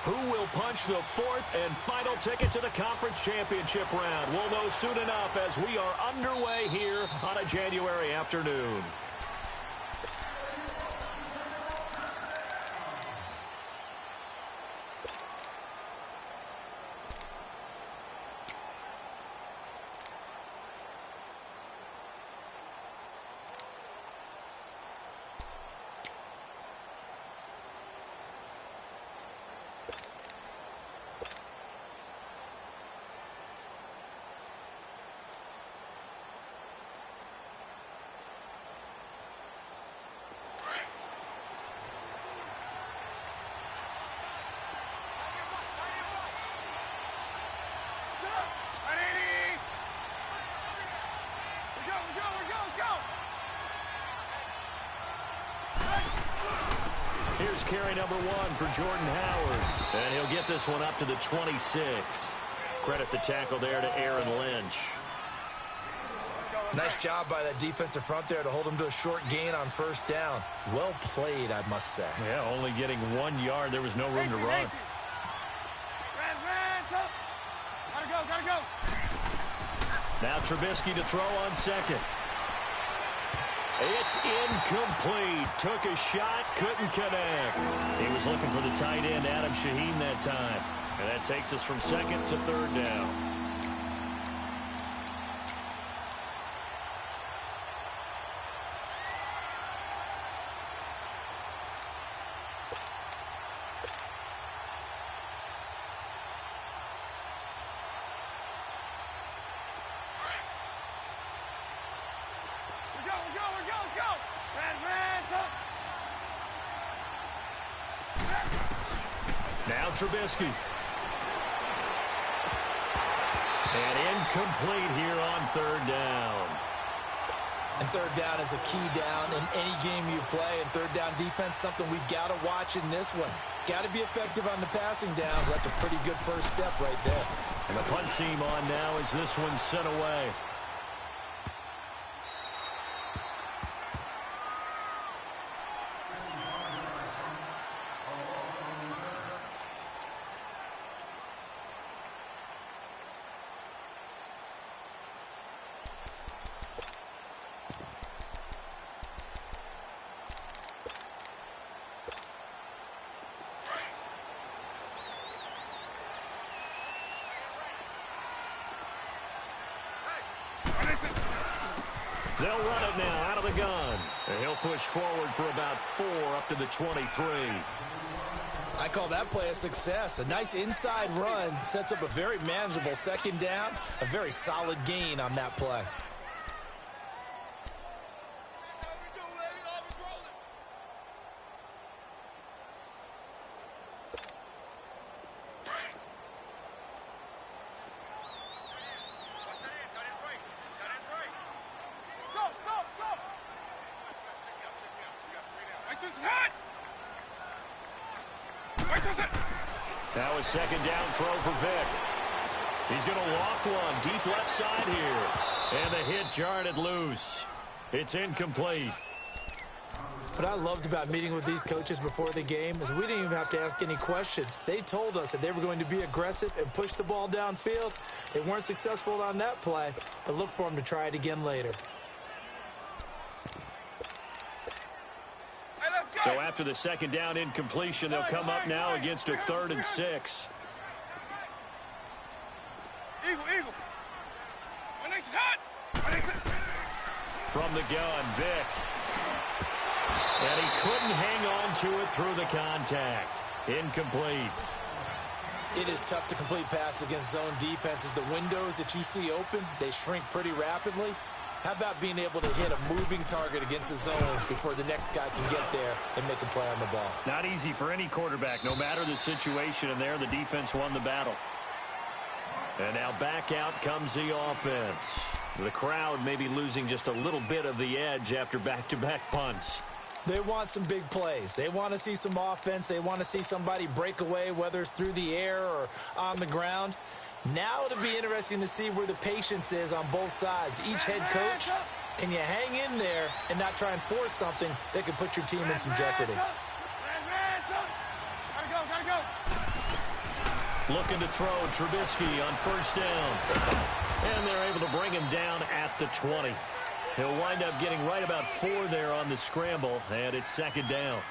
Who will punch the fourth and final ticket to the conference championship round? We'll know soon enough as we are underway here on a January afternoon. Here's carry number 1 for Jordan Howard. And he'll get this one up to the 26. Credit the tackle there to Aaron Lynch. Nice job by that defensive front there to hold him to a short gain on first down. Well played, I must say. Yeah, only getting 1 yard. There was no room to run. Gotta go. Now Trubisky to throw on second. It's incomplete. Took a shot, couldn't connect. He was looking for the tight end, Adam Shaheen, that time. And that takes us from second to third down. Now Trubisky. And incomplete here on third down. And third down is a key down in any game you play. And third down defense, something we've got to watch in this one. Got to be effective on the passing downs. That's a pretty good first step right there. And the punt team on now as this one's sent away. They'll run it now out of the gun. And he'll push forward for about 4 up to the 23. I call that play a success. A nice inside run sets up a very manageable second down. A very solid gain on that play. That was second down throw for Vic. He's going to loft one deep left side here. And the hit jarred it loose. It's incomplete. What I loved about meeting with these coaches before the game is we didn't even have to ask any questions. They told us that they were going to be aggressive and push the ball downfield. They weren't successful on that play, but look for them to try it again later. So after the second down incompletion, they'll come up now against a 3rd and 6. Eagle. From the gun, Vic. And he couldn't hang on to it through the contact. Incomplete. It is tough to complete passes against zone defenses. The windows that you see open, they shrink pretty rapidly. How about being able to hit a moving target against a zone before the next guy can get there and make a play on the ball? Not easy for any quarterback, no matter the situation, and there the defense won the battle. And now back out comes the offense. The crowd may be losing just a little bit of the edge after back-to-back punts. They want some big plays. They want to see some offense. They want to see somebody break away, whether it's through the air or on the ground. Now it'll be interesting to see where the patience is on both sides. Each head coach, can you hang in there and not try and force something that could put your team in some jeopardy? Gotta go. Looking to throw. Trubisky on first down. And they're able to bring him down at the 20. He'll wind up getting right about 4 there on the scramble, and it's second down.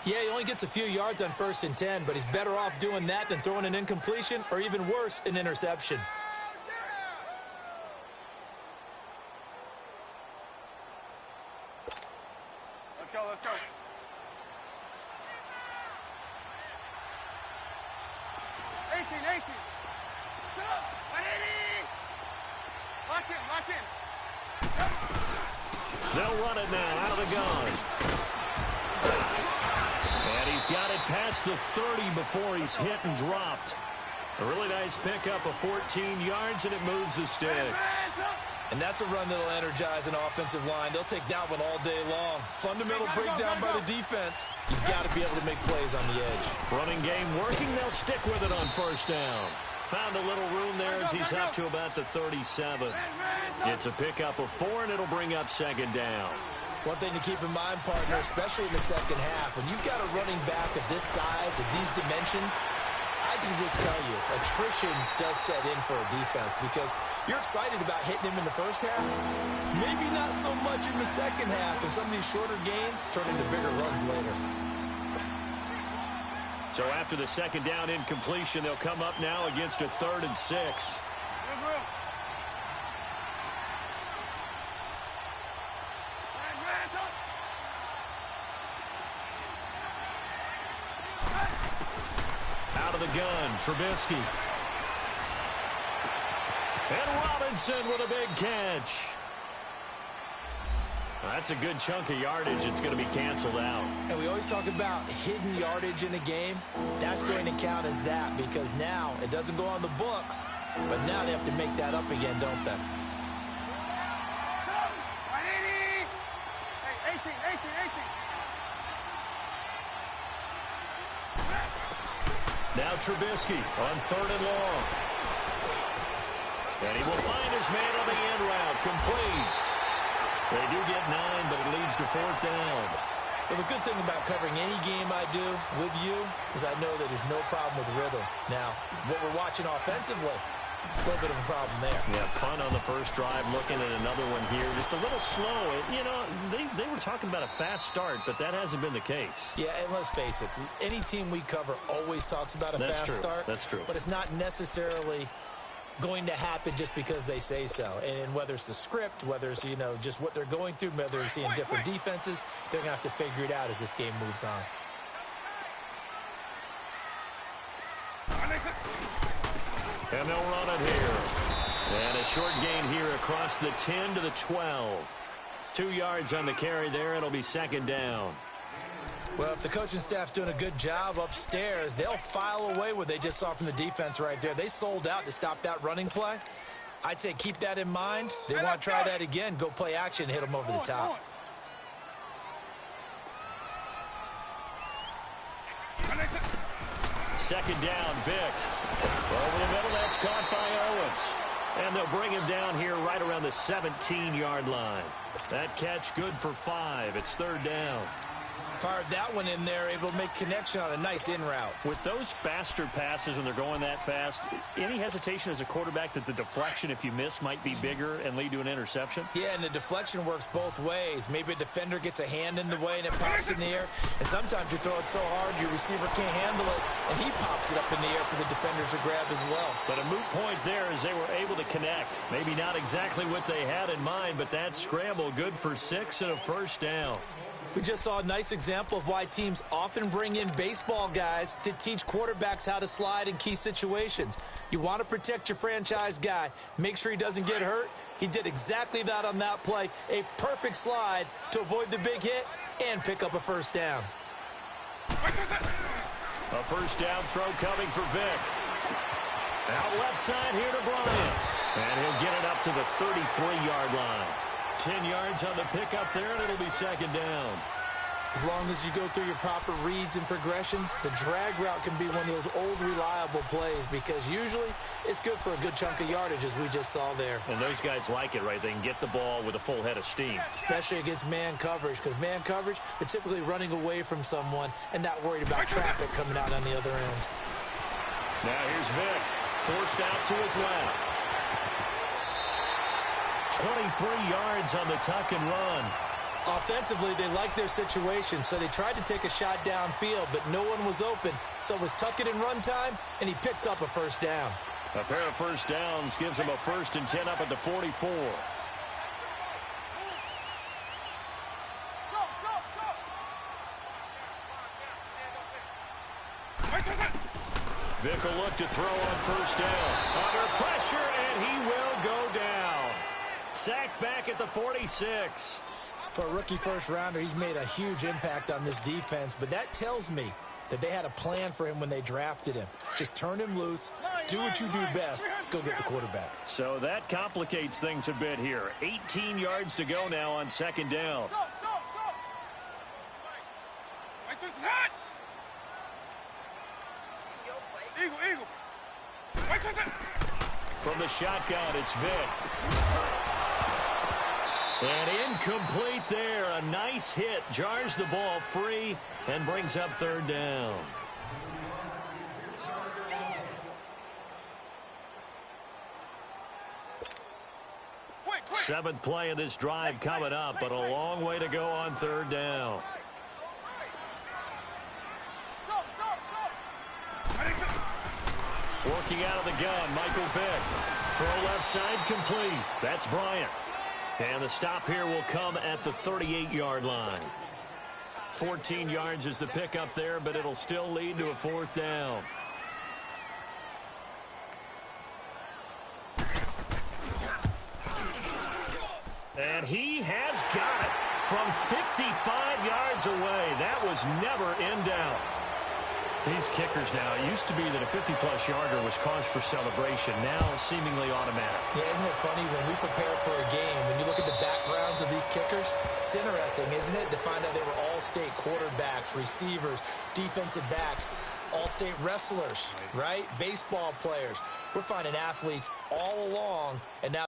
Yeah, he only gets a few yards on 1st and 10, but he's better off doing that than throwing an incompletion or even worse, an interception. Let's go, let's go. Lock in. They'll run it now out of the gun. And he's got it past the 30 before he's hit and dropped. A really nice pickup of 14 yards, and it moves the sticks. And that's a run that'll energize an offensive line. They'll take that one all day long. Fundamental breakdown by the defense. You've got to be able to make plays on the edge. Running game working. They'll stick with it on first down. Found a little room there as he's up to about the 37. It's a pickup of 4, and it'll bring up second down. One thing to keep in mind, partner, especially in the second half, when you've got a running back of this size, of these dimensions, I can just tell you, attrition does set in for a defense because you're excited about hitting him in the first half. Maybe not so much in the second half, and some of these shorter gains turn into bigger runs later. So after the second down incompletion, they'll come up now against a 3rd and 6. Out of the gun, Trubisky. And Robinson with a big catch. That's a good chunk of yardage. It's going to be canceled out. And we always talk about hidden yardage in a game. That's going to count as that because now it doesn't go on the books, but now they have to make that up again, don't they? Now Trubisky on 3rd and long. And he will find his man on the end route. Complete. They do get 9, but it leads to 4th down. Well, the good thing about covering any game I do with you is I know that there's no problem with rhythm. Now, what we're watching offensively, a little bit of a problem there. Yeah, punt on the first drive, looking at another one here. Just a little slow. You know, they were talking about a fast start, but that hasn't been the case. Yeah, and let's face it, any team we cover always talks about a fast start. That's true. But it's not necessarily going to happen just because they say so. And whether it's the script, whether it's, you know, just what they're going through, whether they're seeing different defenses, they're going to have to figure it out as this game moves on. And they'll run it here. And a short gain here across the 10 to the 12. 2 yards on the carry there. It'll be second down. Well, if the coaching staff's doing a good job upstairs, they'll file away what they just saw from the defense right there. They sold out to stop that running play. I'd say keep that in mind. They want to try that again. Go play action, hit them over the top. Second down, Vick. Over the middle, that's caught by Owens. And they'll bring him down here right around the 17-yard line. That catch good for 5. It's 3rd down. Fired that one in there, able to make connection on a nice in route. With those faster passes when they're going that fast, any hesitation as a quarterback that the deflection, if you miss, might be bigger and lead to an interception? Yeah, and the deflection works both ways. Maybe a defender gets a hand in the way and it pops in the air. And sometimes you throw it so hard your receiver can't handle it, and he pops it up in the air for the defenders to grab as well. But a moot point there as they were able to connect. Maybe not exactly what they had in mind, but that scramble good for 6 and a first down. We just saw a nice example of why teams often bring in baseball guys to teach quarterbacks how to slide in key situations. You want to protect your franchise guy. Make sure he doesn't get hurt. He did exactly that on that play. A perfect slide to avoid the big hit and pick up a first down. A first down throw coming for Vick. Out left side here to Bryant. And he'll get it up to the 33-yard line. 10 yards on the pickup there, and it'll be second down. As long as you go through your proper reads and progressions, the drag route can be one of those old reliable plays because usually it's good for a good chunk of yardage as we just saw there. And those guys like it, right? They can get the ball with a full head of steam. Especially against man coverage because man coverage, they're typically running away from someone and not worried about traffic coming out on the other end. Now here's Vic, forced out to his left. 23 yards on the tuck and run. Offensively, they liked their situation, so they tried to take a shot downfield, but no one was open. So it was tuck it and run time, and he picks up a first down. A pair of first downs gives him a 1st and 10 up at the 44. Vic will look to throw on first down. Under pressure, and he will go down. Sacked back at the 46. For a rookie first-rounder, he's made a huge impact on this defense, but that tells me that they had a plan for him when they drafted him. Just turn him loose, do what you do best, go get the quarterback. So that complicates things a bit here. 18 yards to go now on 2nd down. From the shotgun, it's Vic. And incomplete there. A nice hit. Jars the ball free and brings up 3rd down. Seventh play of this drive coming up, but a long way to go on 3rd down. Working out of the gun, Michael Vick. Throw left side complete. That's Bryant. And the stop here will come at the 38-yard line. 14 yards is the pickup there, but it'll still lead to a 4th down. And he has got it from 55 yards away. That was never in doubt. These kickers now, it used to be that a 50-plus yarder was cause for celebration. Now seemingly automatic. Yeah, isn't it funny when we prepare for a game, when you look at the backgrounds of these kickers, it's interesting, isn't it, to find out they were all-state quarterbacks, receivers, defensive backs, all-state wrestlers, right? Baseball players. We're finding athletes all along, and now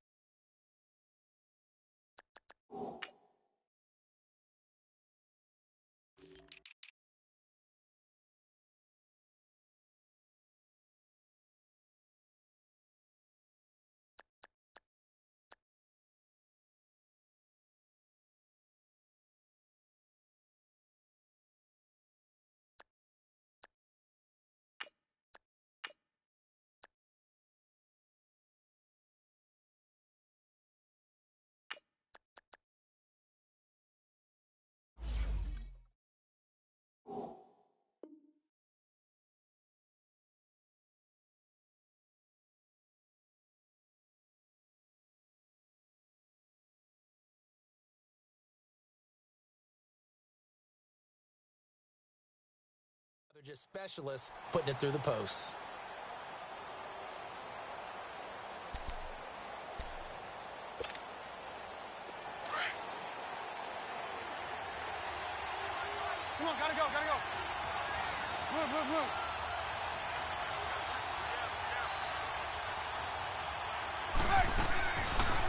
they're just specialists putting it through the posts. Come on, gotta go. Move.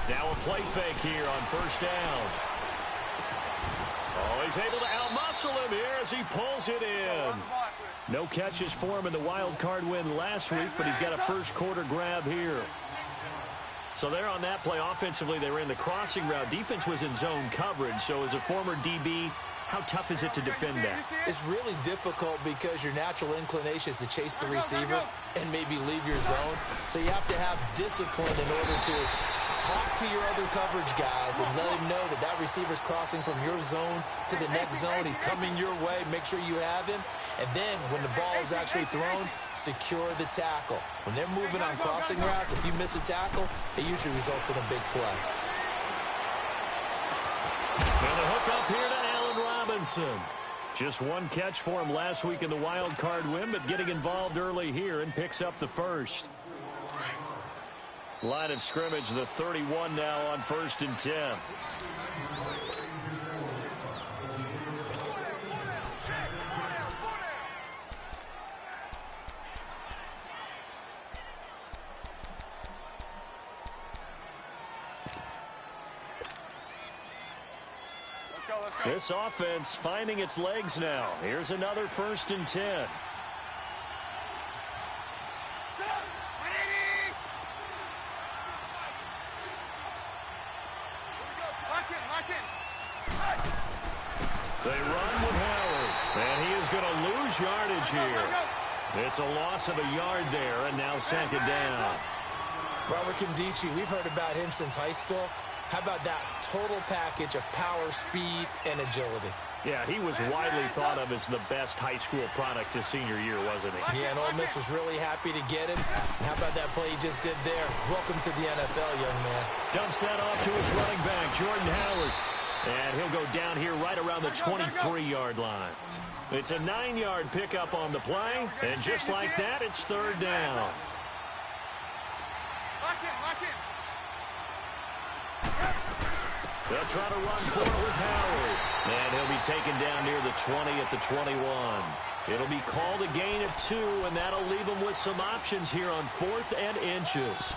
Now a play fake here on 1st down. Oh, he's able to outmuscle him here as he pulls it in. No catches for him in the wild card win last week, but he's got a first quarter grab here. So they're on that play. Offensively, they were in the crossing route. Defense was in zone coverage. So as a former DB, how tough is it to defend that? It's really difficult because your natural inclination is to chase the receiver and maybe leave your zone. So you have to have discipline in order to talk to your other coverage guys and let him know that that receiver's crossing from your zone to the next zone. He's coming your way. Make sure you have him. And then when the ball is actually thrown, secure the tackle. When they're moving on crossing routes, if you miss a tackle, it usually results in a big play. And the hook up here to Allen Robinson. Just one catch for him last week in the wild card win, but getting involved early here and picks up the first. Line of scrimmage, the 31 now on 1st and 10. Let's go. This offense finding its legs now. Here's another 1st and 10. going to lose yardage here. It's a loss of a yard there, and now second down. Robert Kondichi, we've heard about him since high school. How about that total package of power, speed, and agility? Yeah, he was widely thought of as the best high school product his senior year, wasn't he? Yeah, and Ole Miss was really happy to get him. And how about that play he just did there? Welcome to the NFL, young man. Dumps that off to his running back, Jordan Howard. And he'll go down here right around the 23-yard line. It's a 9-yard pickup on the play, and just like that, it's third down. They'll try to run for it with Howard. And he'll be taken down near the 20 at the 21. It'll be called a gain of 2, and that'll leave them with some options here on 4th and inches.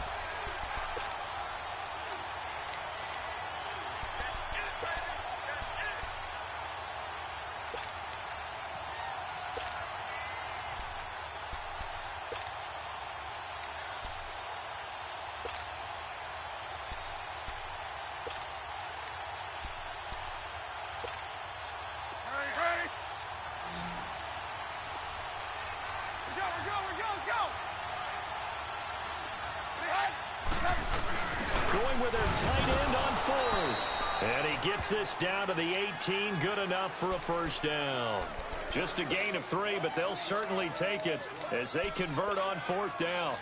Going with their tight end on 4th. And he gets this down to the 18, good enough for a first down. Just a gain of 3, but they'll certainly take it as they convert on 4th down.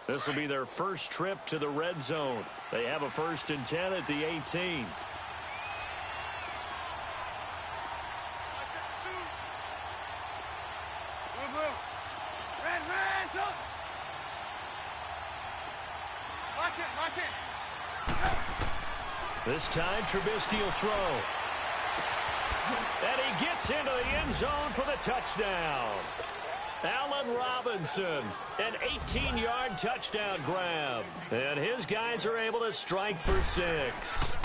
This will be their first trip to the red zone. They have a 1st and 10 at the 18. This time, Trubisky will throw. And he gets into the end zone for the touchdown. Allen Robinson, an 18-yard touchdown grab. And his guys are able to strike for 6.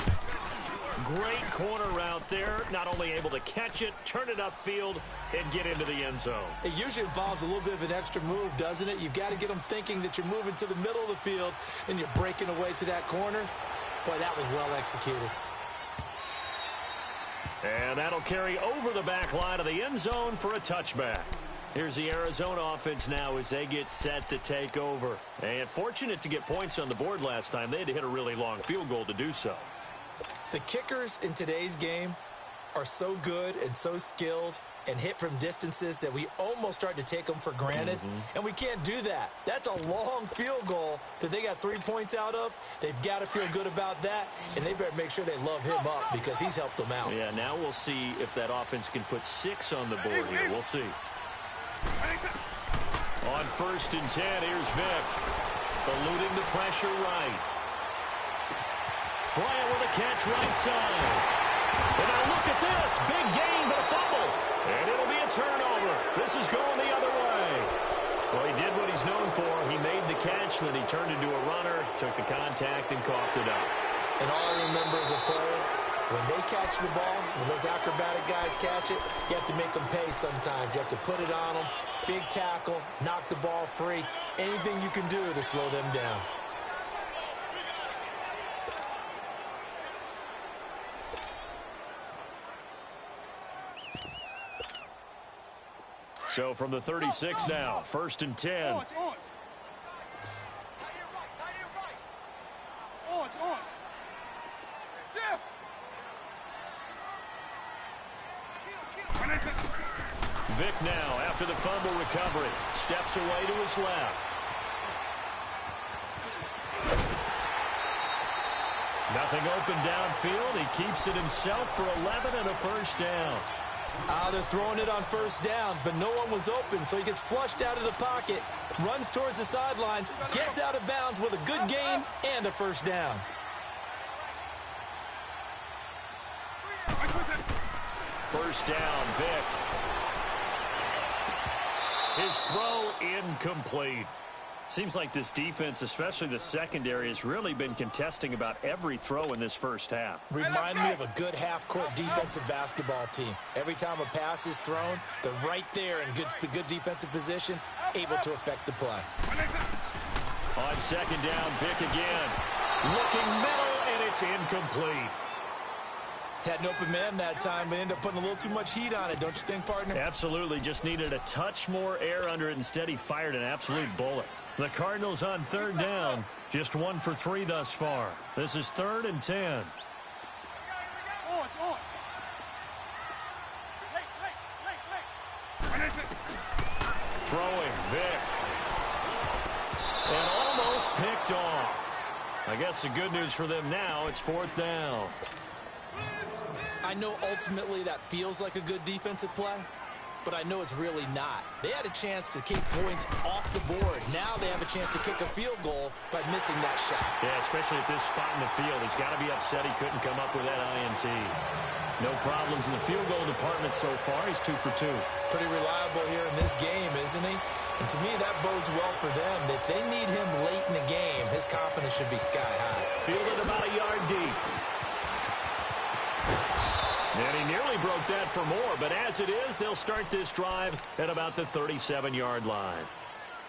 Great corner route there. Not only able to catch it, turn it upfield, and get into the end zone. It usually involves a little bit of an extra move, doesn't it? You've got to get them thinking that you're moving to the middle of the field and you're breaking away to that corner. Boy, that was well executed. And that'll carry over the back line of the end zone for a touchback. Here's the Arizona offense now as they get set to take over. And fortunate to get points on the board last time. They had to hit a really long field goal to do so. The kickers in today's game are so good and so skilled and hit from distances that we almost start to take them for granted. And we can't do that. That's a long field goal that they got 3 points out of. They've got to feel good about that, and they better make sure they love him up because he's helped them out. Yeah, now we'll see if that offense can put 6 on the board here. We'll see. On 1st and 10, here's Vick. Eluding the pressure right. Bryant with a catch right side. And now look at this. Big gain, but a fumble. And it'll be a turnover. This is going the other way. Well, he did what he's known for. He made the catch, then he turned into a runner, took the contact, and coughed it up. And all I remember as a player, when they catch the ball, when those acrobatic guys catch it, you have to make them pay sometimes. You have to put it on them, big tackle, knock the ball free. Anything you can do to slow them down. So from the 36 now, 1st and 10. Vick now, after the fumble recovery, steps away to his left. Nothing open downfield. He keeps it himself for 11 and a first down. They're throwing it on 1st down, but no one was open, so he gets flushed out of the pocket, runs towards the sidelines, gets out of bounds with a good gain and a 1st down. First down, Vick. His throw incomplete. Seems like this defense, especially the secondary, has really been contesting about every throw in this first half. Remind me of a good half-court defensive basketball team. Every time a pass is thrown, they're right there in good defensive position, able to affect the play. On 2nd down, Vick again. Looking middle, and it's incomplete. Had an open man that time, but ended up putting a little too much heat on it, don't you think, partner? Absolutely. Just needed a touch more air under it. Instead, he fired an absolute bullet. The Cardinals on third down. Just 1 for 3 thus far. This is 3rd and 10. Throwing Vic. And almost picked off. I guess the good news for them now, it's 4th down. I know ultimately that feels like a good defensive play, but I know it's really not. They had a chance to kick points off the board. Now they have a chance to kick a field goal by missing that shot. Yeah, especially at this spot in the field. He's got to be upset he couldn't come up with that INT. No problems in the field goal department so far. He's 2 for 2. Pretty reliable here in this game, isn't he? And to me, that bodes well for them. If they need him late in the game, his confidence should be sky high. Fielded about a yard deep. And he nearly broke that for more, but as it is, they'll start this drive at about the 37-yard line.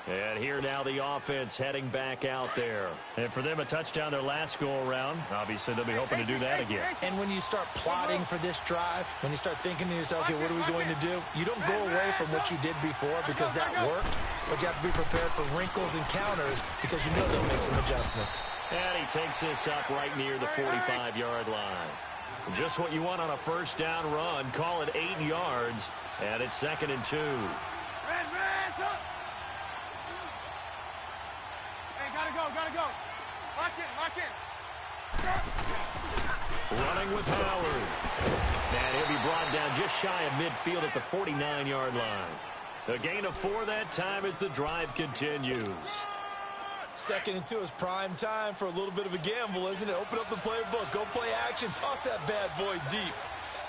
And here now the offense heading back out there. And for them, a touchdown their last go-around. Obviously, they'll be hoping to do that again. And when you start plotting for this drive, when you start thinking to yourself, okay, what are we going to do? You don't go away from what you did before because that worked, but you have to be prepared for wrinkles and counters because you know they'll make some adjustments. And he takes this up right near the 45-yard line. Just what you want on a first down run. Call it 8 yards, and it's 2nd and 2. Gotta go. Lock in. Running with Howard. And he'll be brought down just shy of midfield at the 49-yard line. A gain of 4 that time as the drive continues. 2nd and 2 is prime time for a little bit of a gamble, isn't it? Open up the playbook. Go play action. Toss that bad boy deep.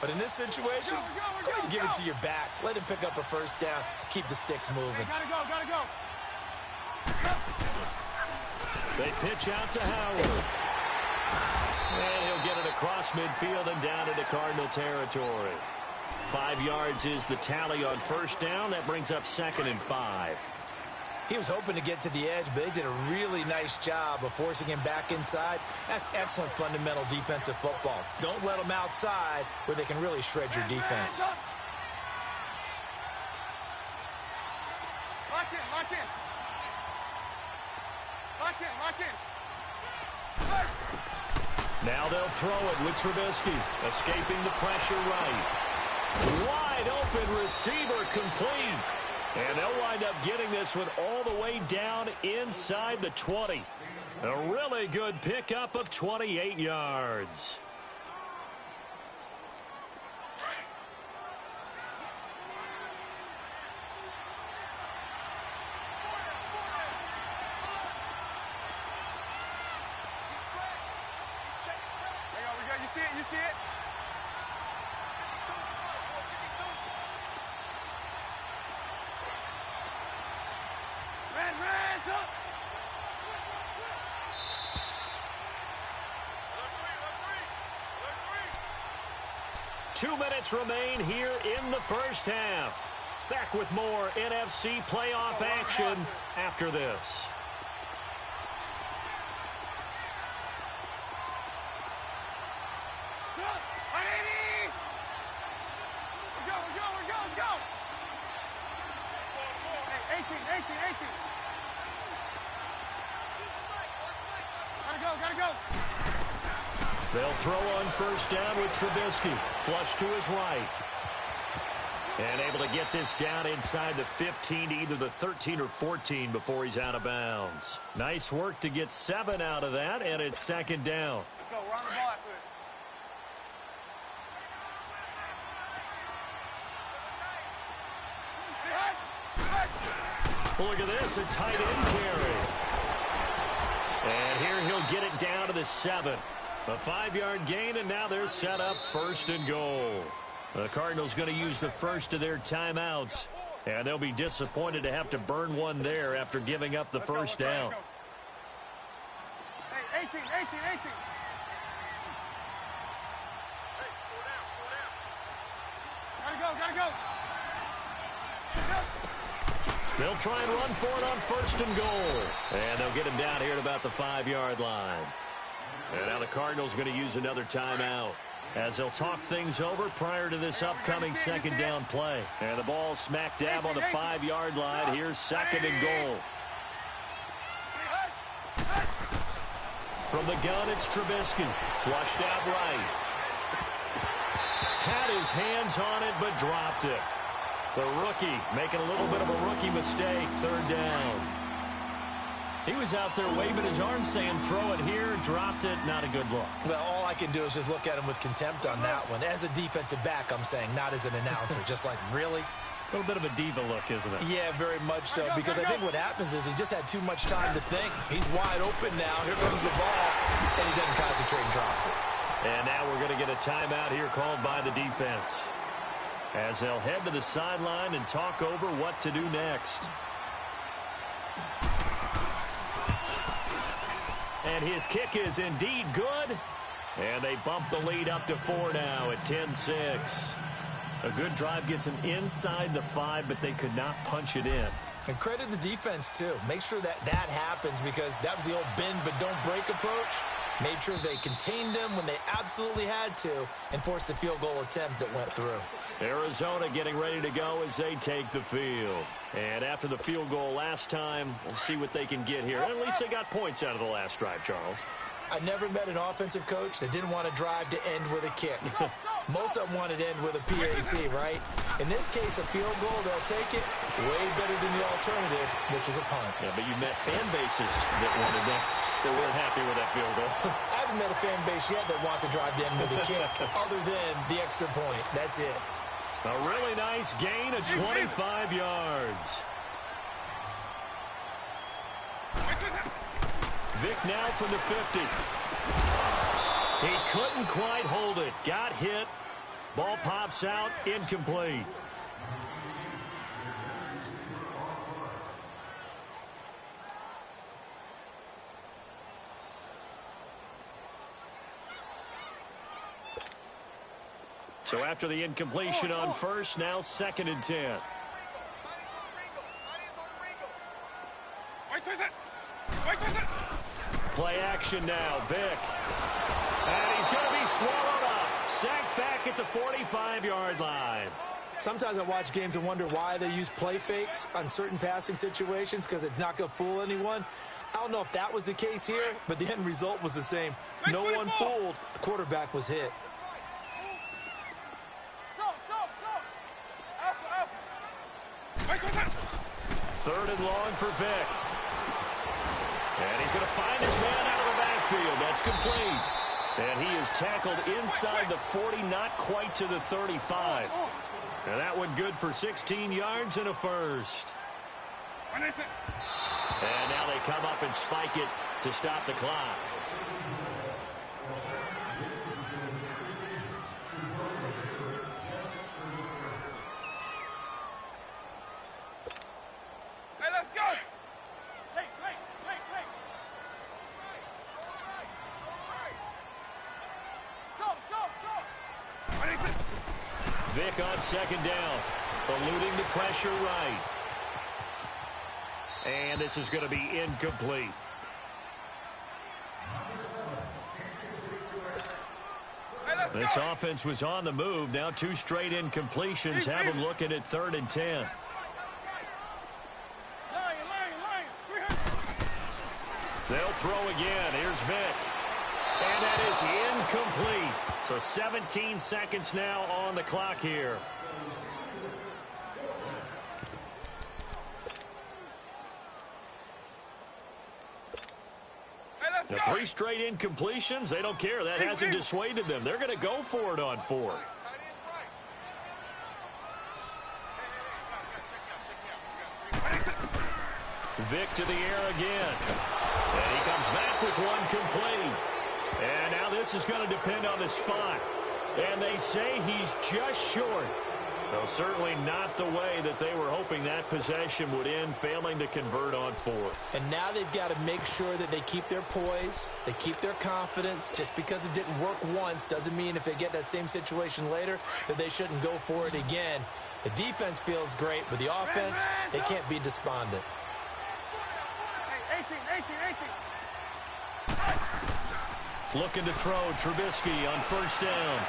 But in this situation, go ahead and give it to your back. Let him pick up a first down. Keep the sticks moving. Gotta go. They pitch out to Howard. And he'll get it across midfield and down into Cardinal territory. 5 yards is the tally on first down. That brings up 2nd and 5. He was hoping to get to the edge, but they did a really nice job of forcing him back inside. That's excellent fundamental defensive football. Don't let them outside where they can really shred your defense. Lock in. Now they'll throw it with Trubisky. Escaping the pressure right. Wide open receiver complete. And they'll wind up getting this one all the way down inside the 20. A really good pickup of 28 yards. You see it? Red, up! 2 minutes remain here in the first half. Back with more NFC playoff action after this. Go! Hey, 18. Gotta go. They'll throw on first down with Trubisky. Flush to his right. And able to get this down inside the 15 to either the 13 or 14 before he's out of bounds. Nice work to get 7 out of that, and it's 2nd down. Let's go. We're on the ball after this. Look at this, a tight end carry. And here he'll get it down to the 7. A 5-yard gain, and now they're set up 1st and goal. The Cardinals going to use the first of their timeouts, and they'll be disappointed to have to burn one there after giving up the first down. Hey, 18. Hey, gotta go. They'll try and run for it on 1st and goal. And they'll get him down here at about the 5-yard line. And now the Cardinals going to use another timeout. as they'll talk things over prior to this upcoming second down play. And the ball smack dab on the 5-yard line. Here's second and goal. From the gun, it's Trubisky. Flushed out right. Had his hands on it, but dropped it. The rookie making a little bit of a rookie mistake. Third down. He was out there waving his arm saying, throw it here, dropped it, not a good look. Well, all I can do is just look at him with contempt on that one. As a defensive back, I'm saying, not as an announcer. Just like, really? A little bit of a diva look, isn't it? Yeah, very much so, because I think what happens is he just had too much time to think. He's wide open now. Here comes the ball, and he doesn't concentrate and drops it. And now we're going to get a timeout here called by the defense, as they'll head to the sideline and talk over what to do next. And his kick is indeed good. And they bump the lead up to 4 now at 10-6. A good drive gets them inside the 5, but they could not punch it in. And credit the defense, too. Make sure that happens, because that was the old bend but don't break approach. Made sure they contained them when they absolutely had to and forced the field goal attempt that went through. Arizona getting ready to go as they take the field. And after the field goal last time, we'll see what they can get here. At least they got points out of the last drive, Charles. I never met an offensive coach that didn't want to drive to end with a kick. Most of them wanted to end with a PAT, right? In this case, a field goal, they'll take it way better than the alternative, which is a punt. Yeah, but you met fan bases that wanted that. They weren't happy with that field goal. I haven't met a fan base yet that wants to drive to end with a kick, other than the extra point. That's it. A really nice gain of 25 yards. Vic now from the 50. He couldn't quite hold it. Got hit. Ball pops out. Incomplete. So after the incompletion on first, now 2nd and 10. Play action now, Vic. And he's going to be swallowed up. Sacked back at the 45-yard line. Sometimes I watch games and wonder why they use play fakes on certain passing situations, because it's not going to fool anyone. I don't know if that was the case here, but the end result was the same. No one fooled. The quarterback was hit. Third and long for Vic. And he's going to find his man out of the backfield. That's complete. And he is tackled inside the 40, not quite to the 35. And that one good for 16 yards and a first. And now they come up and spike it to stop the clock. Vic on 2nd down, eluding the pressure right. And this is going to be incomplete. This offense was on the move. Now 2 straight incompletions have them looking at 3rd and 10. They'll throw again. Here's Vic. And that is incomplete. So 17 seconds now on the clock here. The 3 straight incompletions, they don't care. That hasn't dissuaded them. They're going to go for it on 4th. Vic to the air again. And he comes back with one complete. And now this is going to depend on the spot. And they say he's just short. Well, certainly not the way that they were hoping that possession would end, failing to convert on 4th. And now they've got to make sure that they keep their poise, they keep their confidence. Just because it didn't work once doesn't mean if they get that same situation later that they shouldn't go for it again. The defense feels great, but the offense, they can't be despondent. 18. Looking to throw. Trubisky on first down.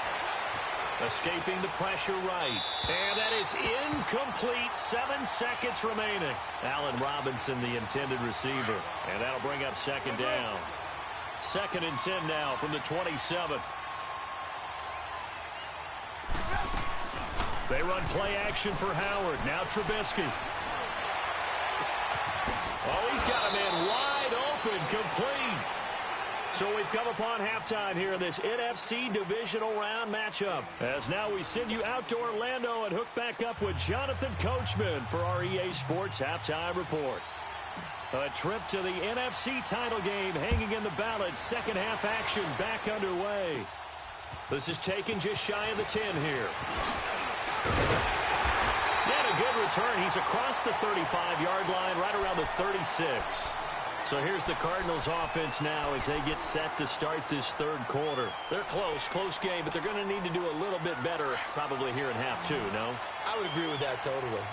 Escaping the pressure right. And that is incomplete. 7 seconds remaining. Allen Robinson, the intended receiver. And that'll bring up second down. 2nd and 10 now from the 27. They run play action for Howard. Now Trubisky. Oh, he's got a man wide open, complete. So we've come upon halftime here in this NFC divisional round matchup. As now we send you out to Orlando and hook back up with Jonathan Coachman for our EA Sports Halftime Report. A trip to the NFC title game hanging in the balance. Second half action back underway. This is taken just shy of the 10 here. And a good return. He's across the 35-yard line, right around the 36. So here's the Cardinals offense now as they get set to start this third quarter. They're close game, but they're going to need to do a little bit better probably here in half two, no? I would agree with that totally.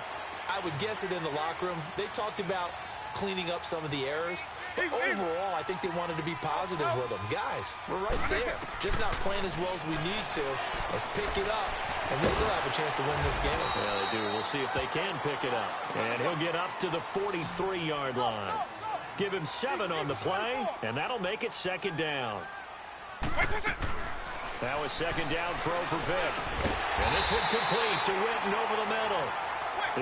I would guess it in the locker room. They talked about cleaning up some of the errors, but overall, I think they wanted to be positive with them. Guys, we're right there. Just not playing as well as we need to. Let's pick it up, and we still have a chance to win this game. Yeah, they do. We'll see if they can pick it up. And he'll get up to the 43-yard line. Give him 7 on the play, and that'll make it second down. Now a second down throw for Vic. And this one complete to Witten over the middle.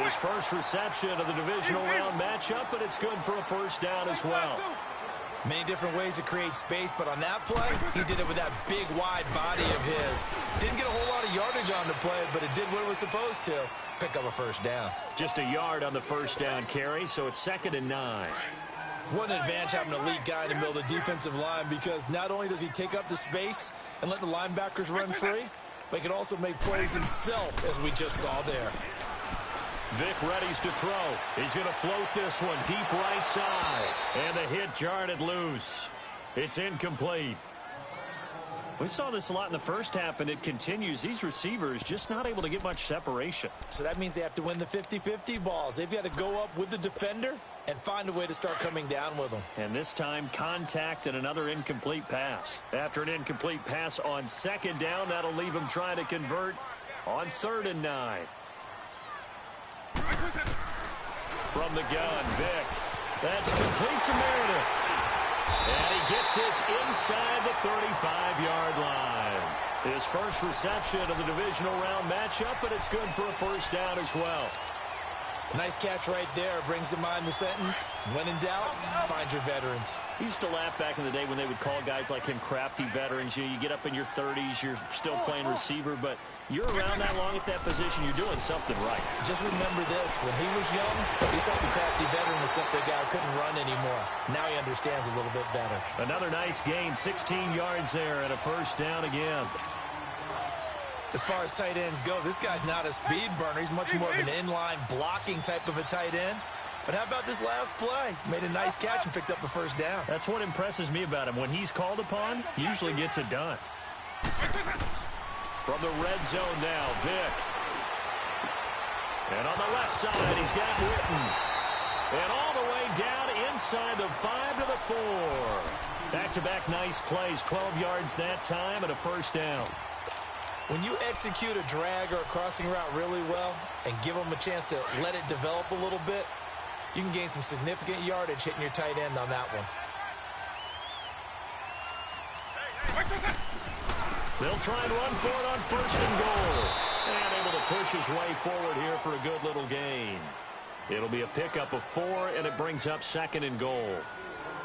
His first reception of the divisional round matchup, but it's good for a first down as well. Many different ways to create space, but on that play, he did it with that big, wide body of his. Didn't get a whole lot of yardage on the play, but it did what it was supposed to. Pick up a first down. Just a yard on the first down carry, so it's 2nd and 9. What an advantage having an elite guy in the middle of the defensive line, because not only does he take up the space and let the linebackers run free, but he can also make plays himself, as we just saw there. Vic readies to throw. He's going to float this one deep right side. And the hit jarred it loose. It's incomplete. We saw this a lot in the first half, and it continues. These receivers just not able to get much separation. So that means they have to win the 50-50 balls. They've got to go up with the defender and find a way to start coming down with them. And this time, contact and another incomplete pass. After an incomplete pass on second down, that'll leave him trying to convert on 3rd and 9. From the gun, Vic. That's complete to Meredith. And he gets this inside the 35-yard line. His first reception of the divisional round matchup, but it's good for a first down as well. Nice catch right there. Brings to mind the sentence, when in doubt, find your veterans. I used to laugh back in the day when they would call guys like him crafty veterans. You get up in your 30s, you're still playing receiver, but you're around that long at that position, you're doing something right. Just remember this. When he was young, he thought the crafty veteran was simply a guy who couldn't run anymore. Now he understands a little bit better. Another nice gain, 16 yards there, and a first down again. As far as tight ends go, this guy's not a speed burner. He's much more of an inline blocking type of a tight end. But how about this last play? Made a nice catch and picked up a first down. That's what impresses me about him. When he's called upon, he usually gets it done. From the red zone now, Vic. And on the left side, he's got Witten. And all the way down inside the 5 to the 4. Back-to-back nice plays, 12 yards that time and a first down. When you execute a drag or a crossing route really well and give them a chance to let it develop a little bit, you can gain some significant yardage hitting your tight end on that one. They'll try and run for it on 1st and goal. And able to push his way forward here for a good little gain. It'll be a pickup of 4, and it brings up 2nd and goal.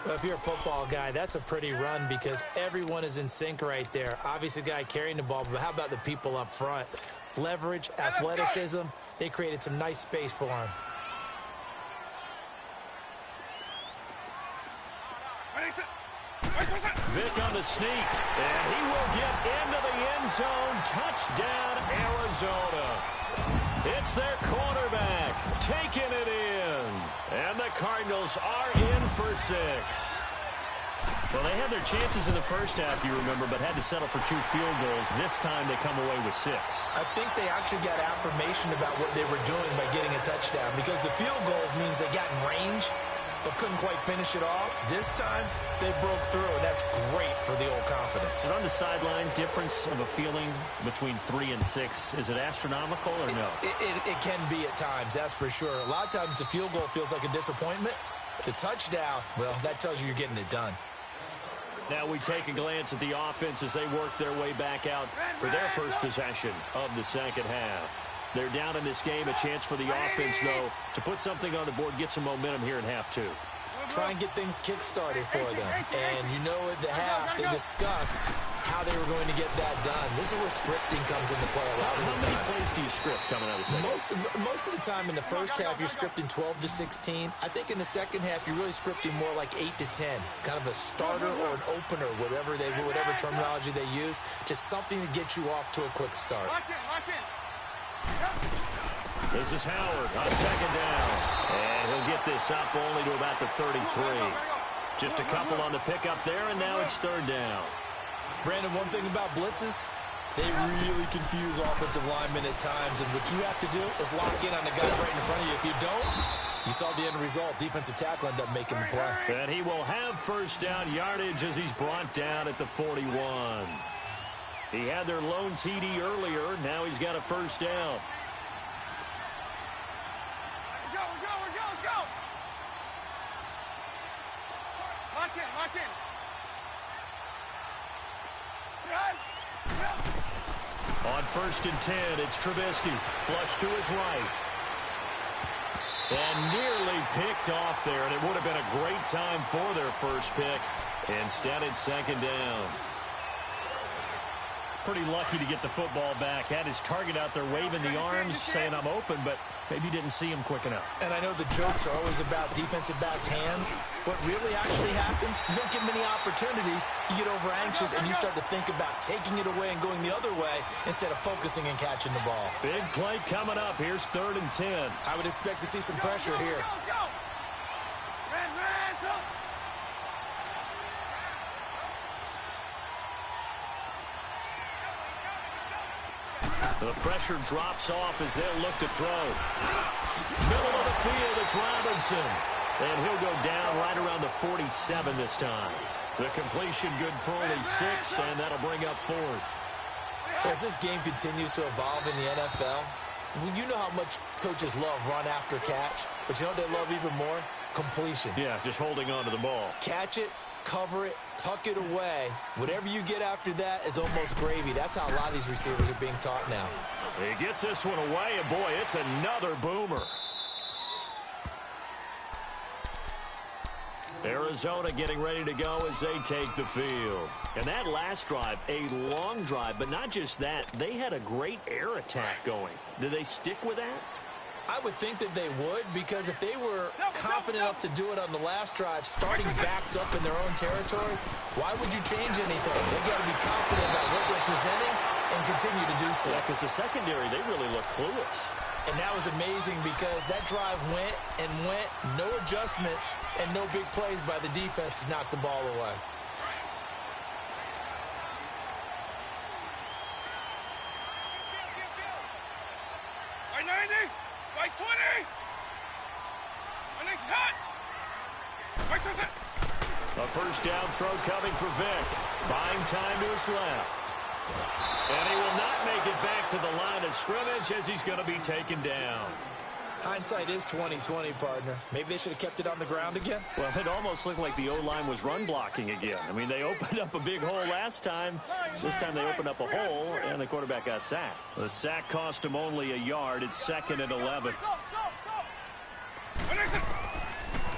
Well, if you're a football guy, that's a pretty run because everyone is in sync right there. Obviously, the guy carrying the ball, but how about the people up front? Leverage, athleticism, they created some nice space for him. Vic on the sneak, and he will get into the end zone. Touchdown, Arizona. It's their quarterback taking it in. And the Cardinals are in for 6. Well, they had their chances in the first half, you remember, but had to settle for 2 field goals. This time they come away with 6. I think they actually got affirmation about what they were doing by getting a touchdown because the field goals means they got in range. but couldn't quite finish it off. This time, they broke through, and that's great for the old confidence. And on the sideline, difference of a feeling between 3 and 6, is it astronomical or no? It can be at times, that's for sure. A lot of times the field goal feels like a disappointment. The touchdown, well, that tells you you're getting it done. Now we take a glance at the offense as they work their way back out for their first possession of the second half. They're down in this game. A chance for the offense, though, to put something on the board, get some momentum here in half 2. Try and get things kick-started for them. And you know at the half, they discussed how they were going to get that done. This is where scripting comes into play a lot of the time. How many plays do you script coming out of the second? Most of the time in the first half, you're scripting 12 to 16. I think in the second half, you're really scripting more like 8 to 10. Kind of a starter or an opener, whatever terminology they use. Just something to get you off to a quick start. Lock in. This is Howard on second down. And he'll get this up only to about the 33. Just a couple on the pickup there, and now it's third down. Brandon, one thing about blitzes, they really confuse offensive linemen at times, and what you have to do is lock in on the guy right in front of you. If you don't, you saw the end result. Defensive tackle ended up making the play. And he will have first down yardage as he's brought down at the 41. He had their lone TD earlier. Now he's got a first down. Let's go. Lock in. On first and 10, it's Trubisky. Flush to his right. And nearly picked off there, and it would have been a great time for their first pick. Instead, it's second down. Pretty lucky to get the football back. Had his target out there waving the arms, saying I'm open, but maybe didn't see him quick enough. And I know the jokes are always about defensive backs' hands. What really actually happens, you don't get many opportunities. You get over anxious, and you start to think about taking it away and going the other way instead of focusing and catching the ball. Big play coming up. Here's third and 10. I would expect to see some pressure here. Go. The pressure drops off as they'll look to throw. Middle of the field, it's Robinson. And he'll go down right around the 47 this time. The completion good for only 6, and that'll bring up fourth. As this game continues to evolve in the NFL, you know how much coaches love run after catch, but you know what they love even more? Completion. Yeah, just holding on to the ball. Catch it, cover it, tuck it away. Whatever you get after that is almost gravy. That's how a lot of these receivers are being taught now. He gets this one away, and boy, it's another boomer. Arizona getting ready to go as they take the field. And that last drive, a long drive, but not just that. They had a great air attack going. Did they stick with that? I would think that they would, because if they were confident enough to do it on the last drive, starting backed up in their own territory, why would you change anything? They've got to be confident about what they're presenting and continue to do so. Yeah, because the secondary, they really look clueless. And that was amazing because that drive went, no adjustments, and no big plays by the defense to knock the ball away. By 90, by 20. My next hot. By 20. A first down throw coming for Vic. Buying time to his left. And he will not make it back to the line of scrimmage as he's going to be taken down. Hindsight is 20/20, partner. Maybe they should have kept it on the ground again. Well, it almost looked like the O-line was run blocking again. I mean, they opened up a big hole last time. This time they opened up a hole, and the quarterback got sacked. The sack cost him only a yard. It's second and 11.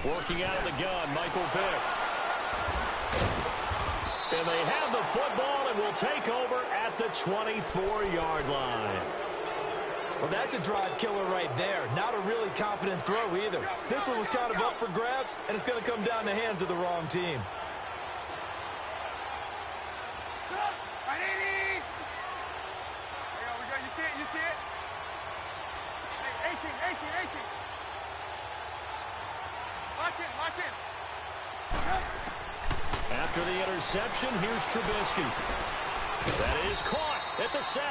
Working out of the gun, Michael Vick. And they have the football and will take over at the 24-yard line. Well, that's a drive killer right there. Not a really confident throw either. This one was kind of up for grabs, and it's going to come down the hands of the wrong team. By 80. There we go. You see it? Hey, 18. Lock in. After the interception, here's Trubisky. That is caught at the 7.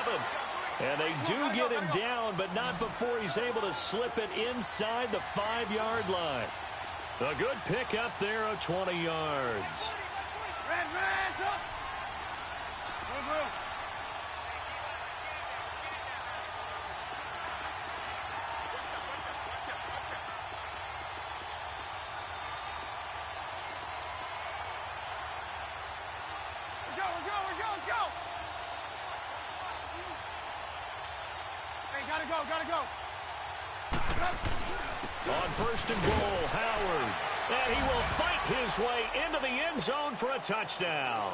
And they do get him down, but not before he's able to slip it inside the 5-yard line. A good pick up there of 20 yards. Red, up. Blue. Let's go. Hey, gotta go. On first and goal, Howard. And he will fight his way into the end zone for a touchdown.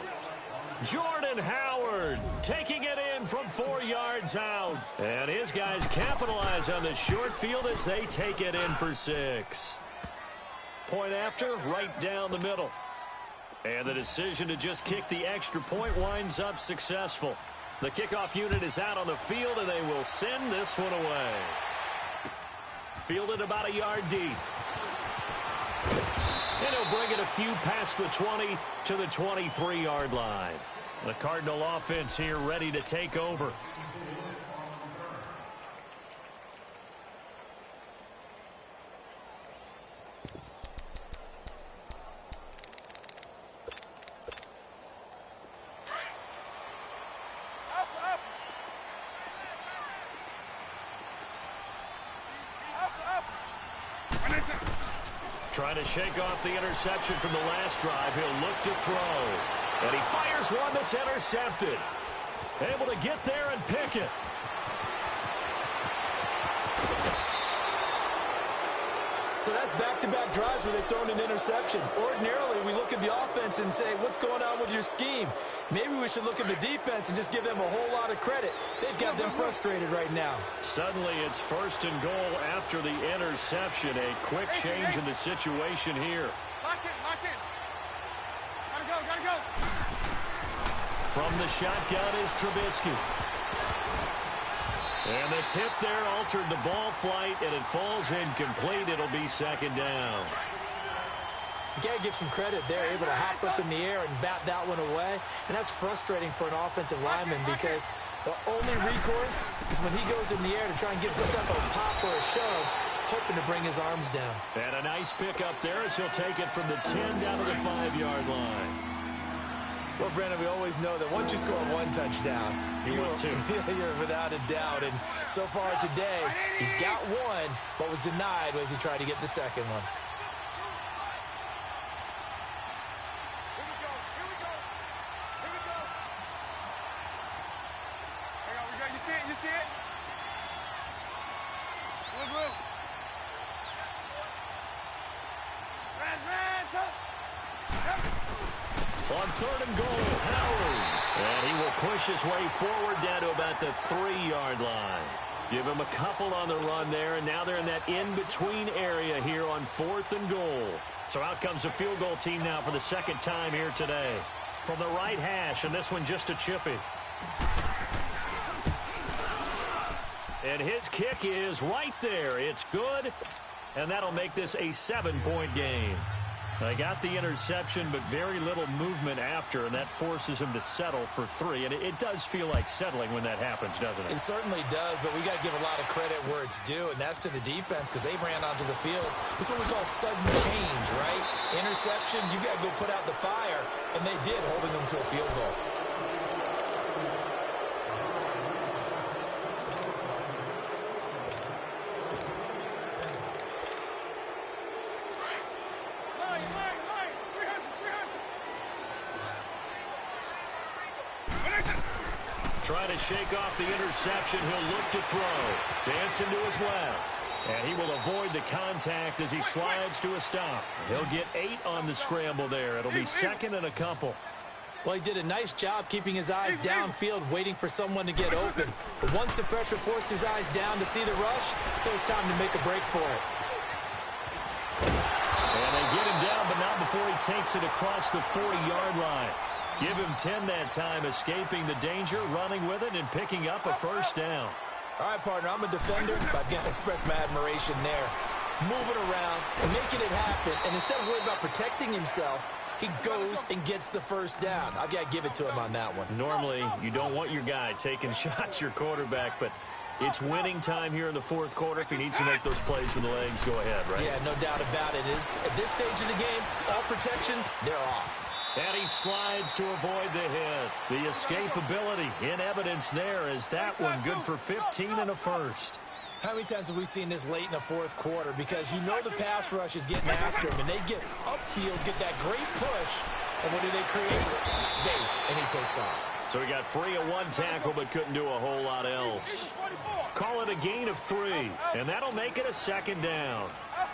Jordan Howard taking it in from 4 yards out. And his guys capitalize on the short field as they take it in for 6. Point after, right down the middle. And the decision to just kick the extra point winds up successful. The kickoff unit is out on the field, and they will send this one away. Fielded about a yard deep. And he'll bring it a few past the 20 to the 23-yard line. The Cardinal offense here ready to take over. Trying to shake off the interception from the last drive. He'll look to throw. And he fires one that's intercepted. Able to get there and pick it. So that's back-to-back drives where they've thrown an interception. Ordinarily, we look at the offense and say, what's going on with your scheme? Maybe we should look at the defense and just give them a whole lot of credit. They've got them frustrated right now. Suddenly, it's first and goal after the interception. A quick change in the situation here. Lock in. Gotta go. From the shotgun is Trubisky. And the tip there altered the ball flight, and it falls incomplete. It'll be second down. You got to give some credit. They're able to hop up in the air and bat that one away. And that's frustrating for an offensive lineman because the only recourse is when he goes in the air to try and get some type of pop or a shove, hoping to bring his arms down. And a nice pick up there as he'll take it from the 10 down to the 5-yard line. Well, Brandon, we always know that once you score one touchdown, you're without a doubt. And so far today, he's got one, but was denied as he tried to get the second one. Here we go. You see it? Blue. Red, up. On third and goal, Howard. And he will push his way forward down to about the 3-yard line. Give him a couple on the run there, and now they're in that in-between area here on fourth and goal. So out comes the field goal team now for the second time here today. From the right hash, and this one just a chippy. And his kick is right there. It's good, and that'll make this a 7-point game. They got the interception, but very little movement after, and that forces him to settle for 3. And it does feel like settling when that happens, doesn't it? It certainly does, but we got to give a lot of credit where it's due, and that's to the defense because they ran onto the field. This is what we call sudden change, right? Interception, you got to go put out the fire, and they did, holding them to a field goal. Trying to shake off the interception. He'll look to throw. Dancing to his left. And he will avoid the contact as he slides to a stop. He'll get 8 on the scramble there. It'll be second and a couple. Well, he did a nice job keeping his eyes downfield, waiting for someone to get open. But once the pressure forced his eyes down to see the rush, it was time to make a break for it. And they get him down, but not before he takes it across the 40-yard line. Give him 10 that time, escaping the danger, running with it, and picking up a first down. All right, partner, I'm a defender, but I've got to express my admiration there. Moving around and making it happen, and instead of worrying about protecting himself, he goes and gets the first down. I've got to give it to him on that one. Normally, you don't want your guy taking shots, your quarterback, but It's winning time here in the fourth quarter if he needs to make those plays when the legs go ahead, right? Yeah, no doubt about it. At this stage of the game, all protections, they're off. And he slides to avoid the hit. The escapability in evidence there is that one good for 15 and a first. How many times have we seen this late in the fourth quarter? Because you know the pass rush is getting after him, and they get upfield, get that great push, and what do they create? Space, and he takes off. So he got free of one tackle but couldn't do a whole lot else. Call it a gain of 3, and that'll make it a second down.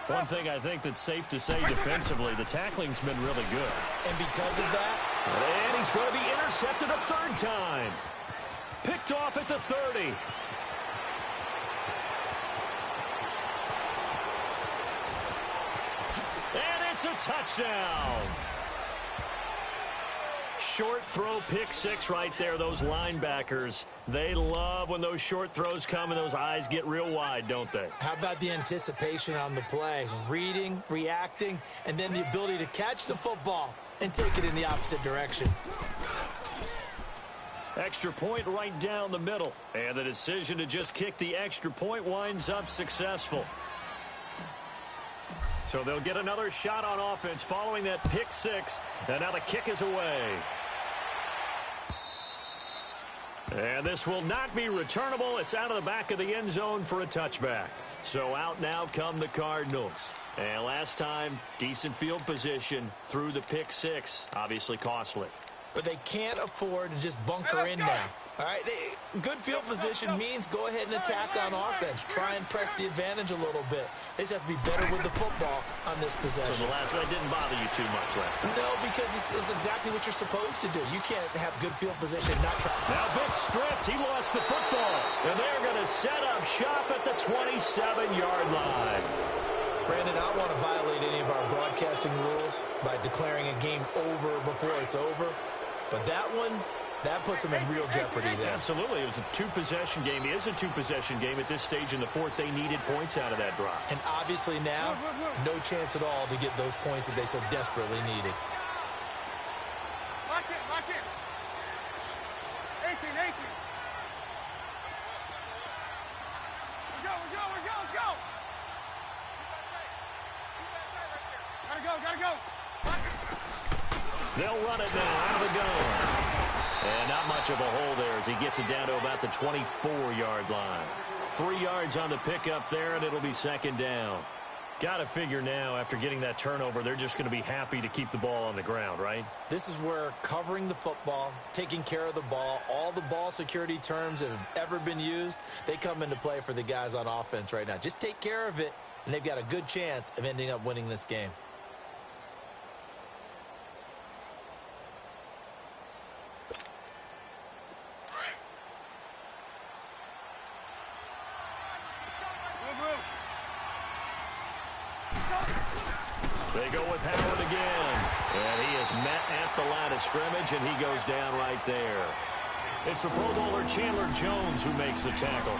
One thing I think that's safe to say defensively, the tackling's been really good. And because of that? And he's going to be intercepted a third time. Picked off at the 30. And it's a touchdown. Short throw pick 6 right there. Those linebackers, they love when those short throws come and those eyes get real wide, don't they? How about the anticipation on the play? Reading, reacting, and then the ability to catch the football and take it in the opposite direction. Extra point right down the middle. And the decision to just kick the extra point winds up successful. So they'll get another shot on offense following that pick 6. And now the kick is away. And this will not be returnable. It's out of the back of the end zone for a touchback. So out now come the Cardinals. And last time, decent field position through the pick 6. Obviously costly. But they can't afford to just bunker in now. All right, good field position means go ahead and attack on offense. Try and press the advantage a little bit. They just have to be better with the football on this possession. So the last one didn't bother you too much last time? No, because it's exactly what you're supposed to do. You can't have good field position and not try. Now Vic stripped. He lost the football. And they're going to set up shop at the 27-yard line. Brandon, I don't want to violate any of our broadcasting rules by declaring a game over before it's over. But that one, that puts them in real jeopardy there. Absolutely. It was a two-possession game. It is a two-possession game at this stage in the fourth. They needed points out of that drive. And obviously now, no chance at all to get those points that they so desperately needed. Lock it, lock it. 18, 18. Let's go. Gotta go. They'll run it now out of the gun. And not much of a hole there as he gets it down to about the 24-yard line. 3 yards on the pickup there, and it'll be second down. Got to figure now, after getting that turnover, they're just going to be happy to keep the ball on the ground, right? This is where covering the football, taking care of the ball, all the ball security terms that have ever been used, they come into play for the guys on offense right now. Just take care of it, and they've got a good chance of ending up winning this game. They go with Howard again. And he is met at the line of scrimmage, and he goes down right there. It's the Pro Bowler Chandler Jones who makes the tackle.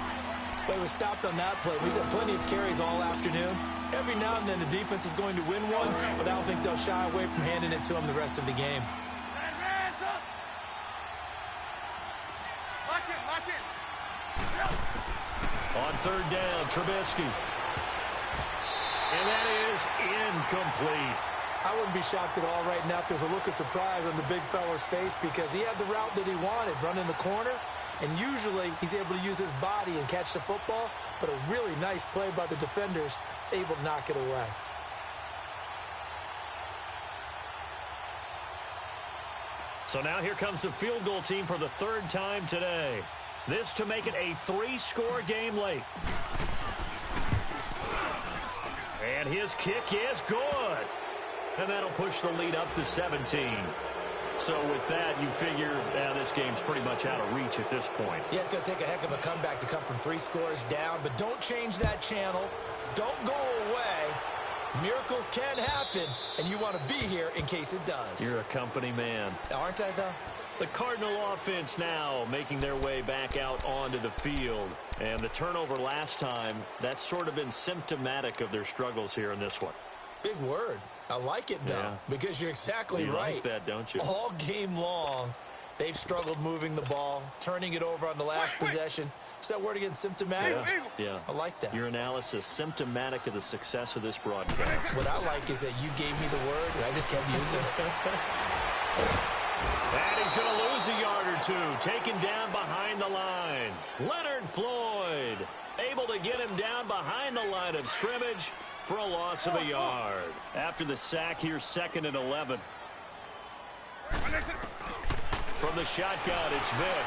But he was stopped on that play. He's had plenty of carries all afternoon. Every now and then the defense is going to win one, but I don't think they'll shy away from handing it to him the rest of the game. Lock it. On third down, Trubisky. And that is incomplete. I wouldn't be shocked at all right now if there's a look of surprise on the big fella's face because he had the route that he wanted, running the corner, and usually he's able to use his body and catch the football, but a really nice play by the defenders, able to knock it away. So now here comes the field goal team for the third time today. This to make it a 3-score game late. And his kick is good. And that'll push the lead up to 17. So with that, you figure this game's pretty much out of reach at this point. Yeah, it's going to take a heck of a comeback to come from 3 scores down, but don't change that channel. Don't go away. Miracles can happen, and you want to be here in case it does. You're a company man. Aren't I, though? The Cardinal offense now making their way back out onto the field. And the turnover last time, that's sort of been symptomatic of their struggles here in this one. Big word. I like it, though, because you're exactly right. You like that, don't you? All game long, they've struggled moving the ball, turning it over on the last possession. What's that word again? Symptomatic? Yeah. I like that. Your analysis, symptomatic of the success of this broadcast. What I like is that you gave me the word, and I just kept using it. And he's going to lose a yard or two. Taken down behind the line. Leonard Floyd able to get him down behind the line of scrimmage for a loss of a yard. After the sack here, 2nd and 11. From the shotgun, it's Vick.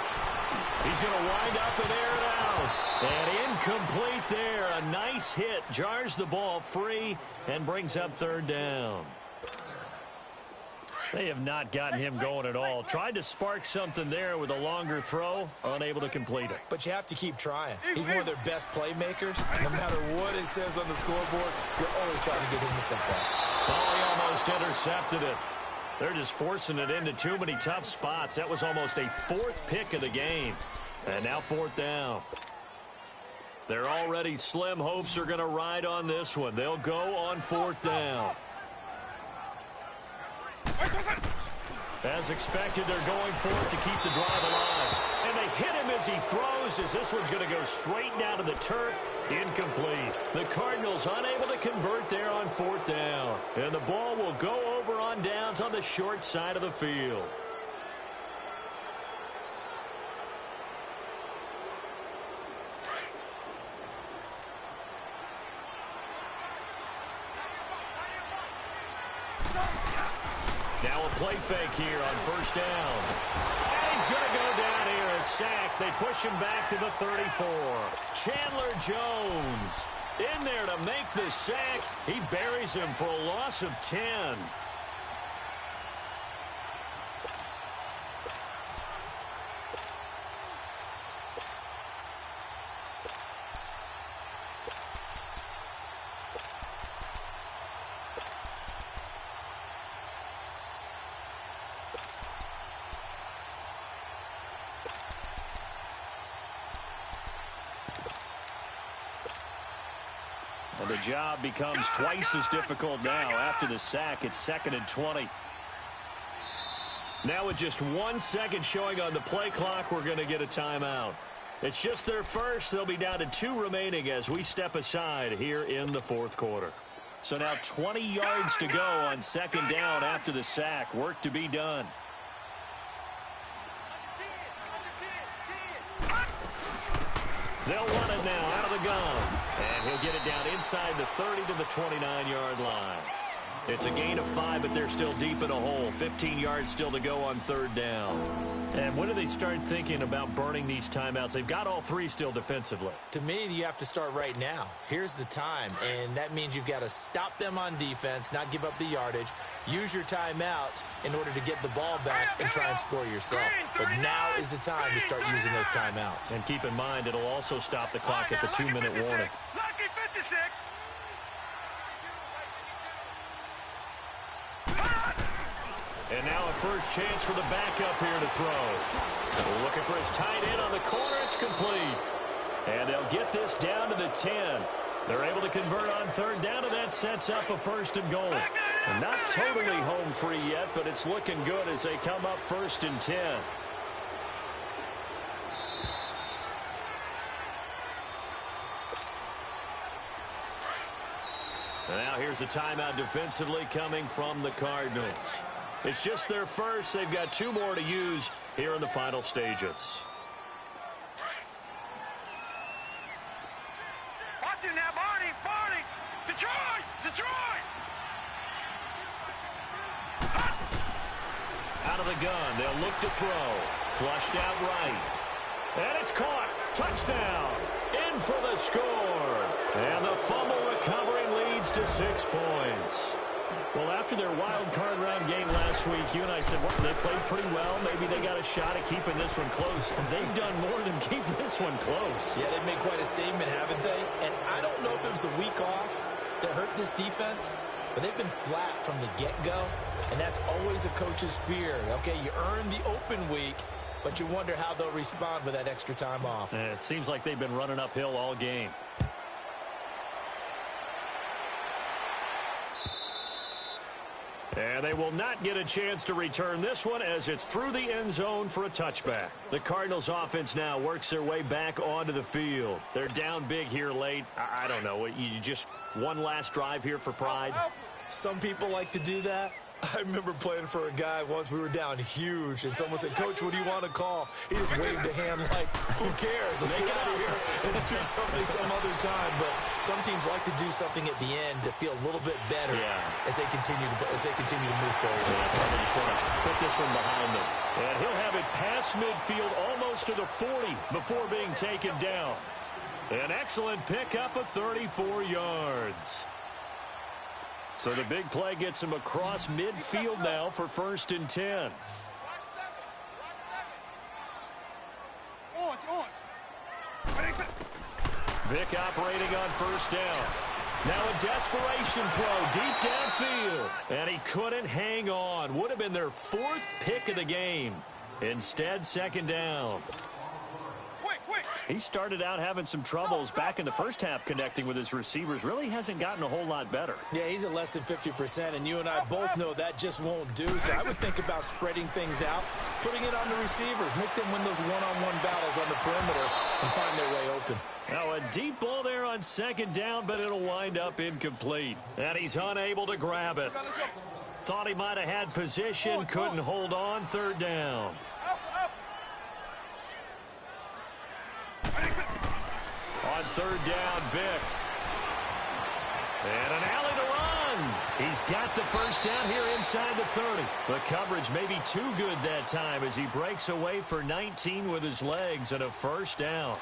He's going to wind up and air it out. And incomplete there. A nice hit. Jars the ball free and brings up 3rd down. They have not gotten him going at all. Tried to spark something there with a longer throw. Unable to complete it. But you have to keep trying. He's one of their best playmakers. No matter what it says on the scoreboard, you're always trying to get him the football. Oh, he almost intercepted it. They're just forcing it into too many tough spots. That was almost a 4th pick of the game. And now 4th down. Their already slim hopes are going to ride on this one. They'll go on 4th down. As expected, they're going for it to keep the drive alive. And they hit him as he throws, as this one's going to go straight down to the turf. Incomplete. The Cardinals unable to convert there on 4th down. And the ball will go over on downs on the short side of the field. Now a play fake here on 1st down. And he's going to go down here, a sack. They push him back to the 34. Chandler Jones in there to make the sack. He buries him for a loss of 10. And the job becomes twice as difficult now. After the sack, it's 2nd and 20. Now with just 1 second showing on the play clock, we're going to get a timeout. It's just their first. They'll be down to 2 remaining as we step aside here in the 4th quarter. So now 20 yards to go on 2nd down after the sack. Work to be done. They'll run it now out of the gun. And he'll get it down inside the 30 to the 29-yard line. It's a gain of 5, but they're still deep in a hole. 15 yards still to go on 3rd down. And when do they start thinking about burning these timeouts? They've got all 3 still defensively. To me, you have to start right now. Here's the time, and that means you've got to stop them on defense, not give up the yardage, use your timeouts in order to get the ball back and try and score yourself. But now is the time to start using those timeouts. And keep in mind, it'll also stop the clock at the 2-minute warning. Lucky 56. And now a first chance for the backup here to throw. Looking for his tight end on the corner. It's complete. And they'll get this down to the 10. They're able to convert on 3rd down, and that sets up a 1st and goal. And not totally home free yet, but it's looking good as they come up 1st and 10. And now here's a timeout defensively coming from the Cardinals. It's just their first. They've got 2 more to use here in the final stages. Watch him now, Barney. Barney. Detroit. Detroit. Out of the gun. They'll look to throw. Flushed out right. And it's caught. Touchdown. In for the score. And the fumble recovery leads to 6 points. Well, after their wild card round game last week, you and I said, well, they played pretty well. Maybe they got a shot at keeping this one close. They've done more than keep this one close. Yeah, they've made quite a statement, haven't they? And I don't know if it was the week off that hurt this defense, but they've been flat from the get-go, and that's always a coach's fear. Okay, you earn the open week, but you wonder how they'll respond with that extra time off. And it seems like they've been running uphill all game. And they will not get a chance to return this one as it's through the end zone for a touchback. The Cardinals offense now works their way back onto the field. They're down big here late. I don't know. You just one last drive here for pride? Some people like to do that. I remember playing for a guy once. We were down huge, and someone said, "Coach, what do you want to call?" He just waved a hand like, "Who cares? Let's get out of here and do something some other time." But some teams like to do something at the end to feel a little bit better as they continue to move forward. Yeah, they just want to put this one behind them. And he'll have it past midfield almost to the 40 before being taken down. An excellent pickup of 34 yards. So the big play gets him across midfield now for 1st and 10. Vic operating on 1st down. Now a desperation throw deep downfield. And he couldn't hang on. Would have been their 4th pick of the game. Instead, 2nd down. He started out having some troubles back in the first half connecting with his receivers. Really hasn't gotten a whole lot better. Yeah, he's at less than 50%, and you and I both know that just won't do. So I would think about spreading things out, putting it on the receivers, make them win those one-on-one battles on the perimeter and find their way open. Now a deep ball there on 2nd down, but it'll wind up incomplete. And he's unable to grab it. Thought he might have had position, couldn't hold on, 3rd down. On 3rd down, Vic. And an alley to run. He's got the 1st down here inside the 30. The coverage may be too good that time as he breaks away for 19 with his legs and a 1st down.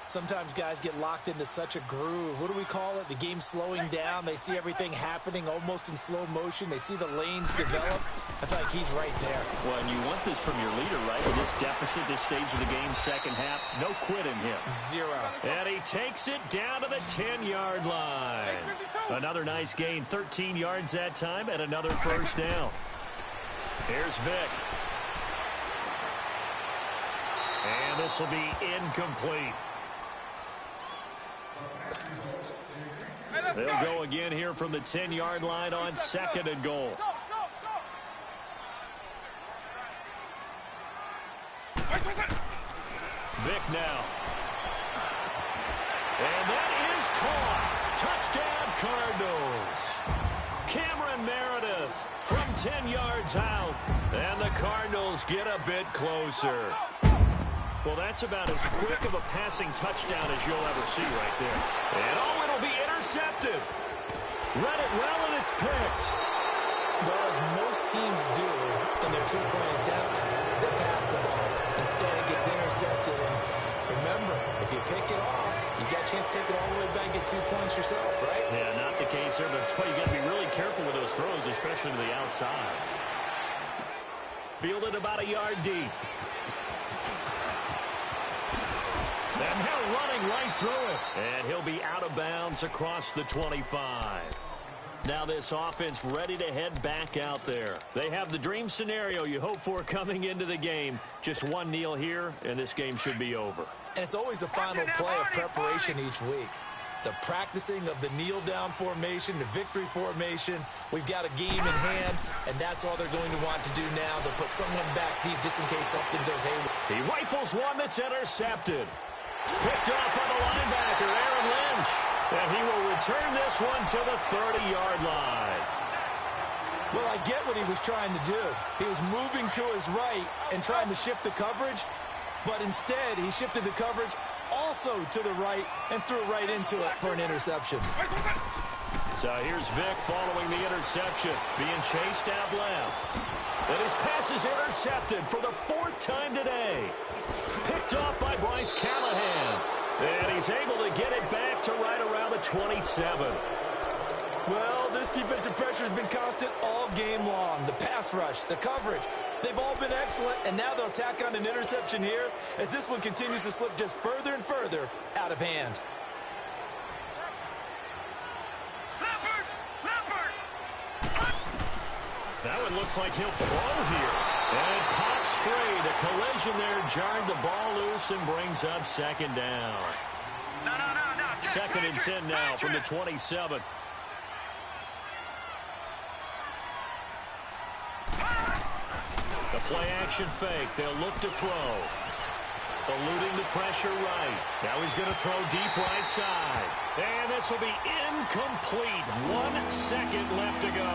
Sometimes guys get locked into such a groove. What do we call it? The game's slowing down. They see everything happening almost in slow motion. They see the lanes develop. I feel like he's right there. Well, and you want this from your leader, right? With this deficit, this stage of the game, 2nd half, no quit in him. 0. And he takes it down to the 10-yard line. Another nice gain, 13 yards that time, and another 1st down. Here's Vic. And this will be incomplete. They'll go again here from the 10-yard line on 2nd and goal. Vic now. And that is caught. Touchdown, Cardinals. Cameron Meredith from 10 yards out. And the Cardinals get a bit closer. Well, that's about as quick of a passing touchdown as you'll ever see right there. And oh, it'll be intercepted. Read it well, and it's picked. Well, as most teams do in their 2-point attempt, they pass the ball. Instead, it gets intercepted. And remember, if you pick it off, you got a chance to take it all the way back and get 2 points yourself, right? Yeah, not the case there, but that's why you got to be really careful with those throws, especially to the outside. Fielded about a yard deep. And now running right through it. And he'll be out of bounds across the 25. Now this offense ready to head back out there. They have the dream scenario you hope for coming into the game. Just one kneel here, and this game should be over. And it's always the final play of preparation each week. The practicing of the kneel-down formation, the victory formation. We've got a game in hand, and that's all they're going to want to do now. They'll put someone back deep just in case something goes haywire. He rifles one that's intercepted. Picked up by the linebacker, Aaron Lynch. And he will return this one to the 30-yard line. Well, I get what he was trying to do. He was moving to his right and trying to shift the coverage, but instead he shifted the coverage also to the right and threw right into it for an interception. So here's Vic following the interception, being chased out left. And his pass is intercepted for the 4th time today. Picked off by Bryce Callahan. And he's able to get it back to right around the 27. Well, this defensive pressure has been constant all game long. The pass rush, the coverage, they've all been excellent, and now they'll tack on an interception here as this one continues to slip just further and further out of hand. Now it looks like he'll throw here. And it pops free. The collision there jarred the ball loose and brings up 2nd down. 2nd and 10 now from the 27. Play action fake. They'll look to throw. Eluding the pressure right. Now he's going to throw deep right side. And this will be incomplete. 1 second left to go.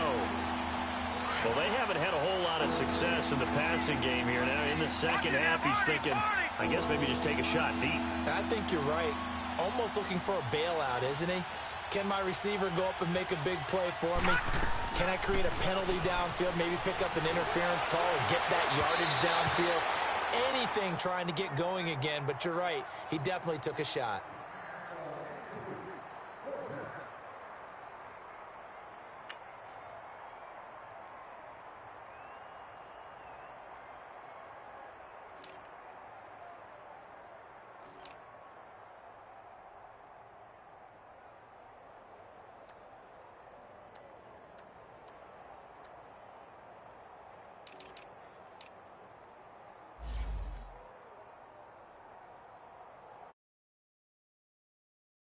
Well, they haven't had a whole lot of success in the passing game here. Now in the second half, he's thinking, I guess maybe just take a shot deep. I think you're right. Almost looking for a bailout, isn't he? Can my receiver go up and make a big play for me? Can I create a penalty downfield, maybe pick up an interference call and get that yardage downfield? Anything trying to get going again, but you're right. He definitely took a shot.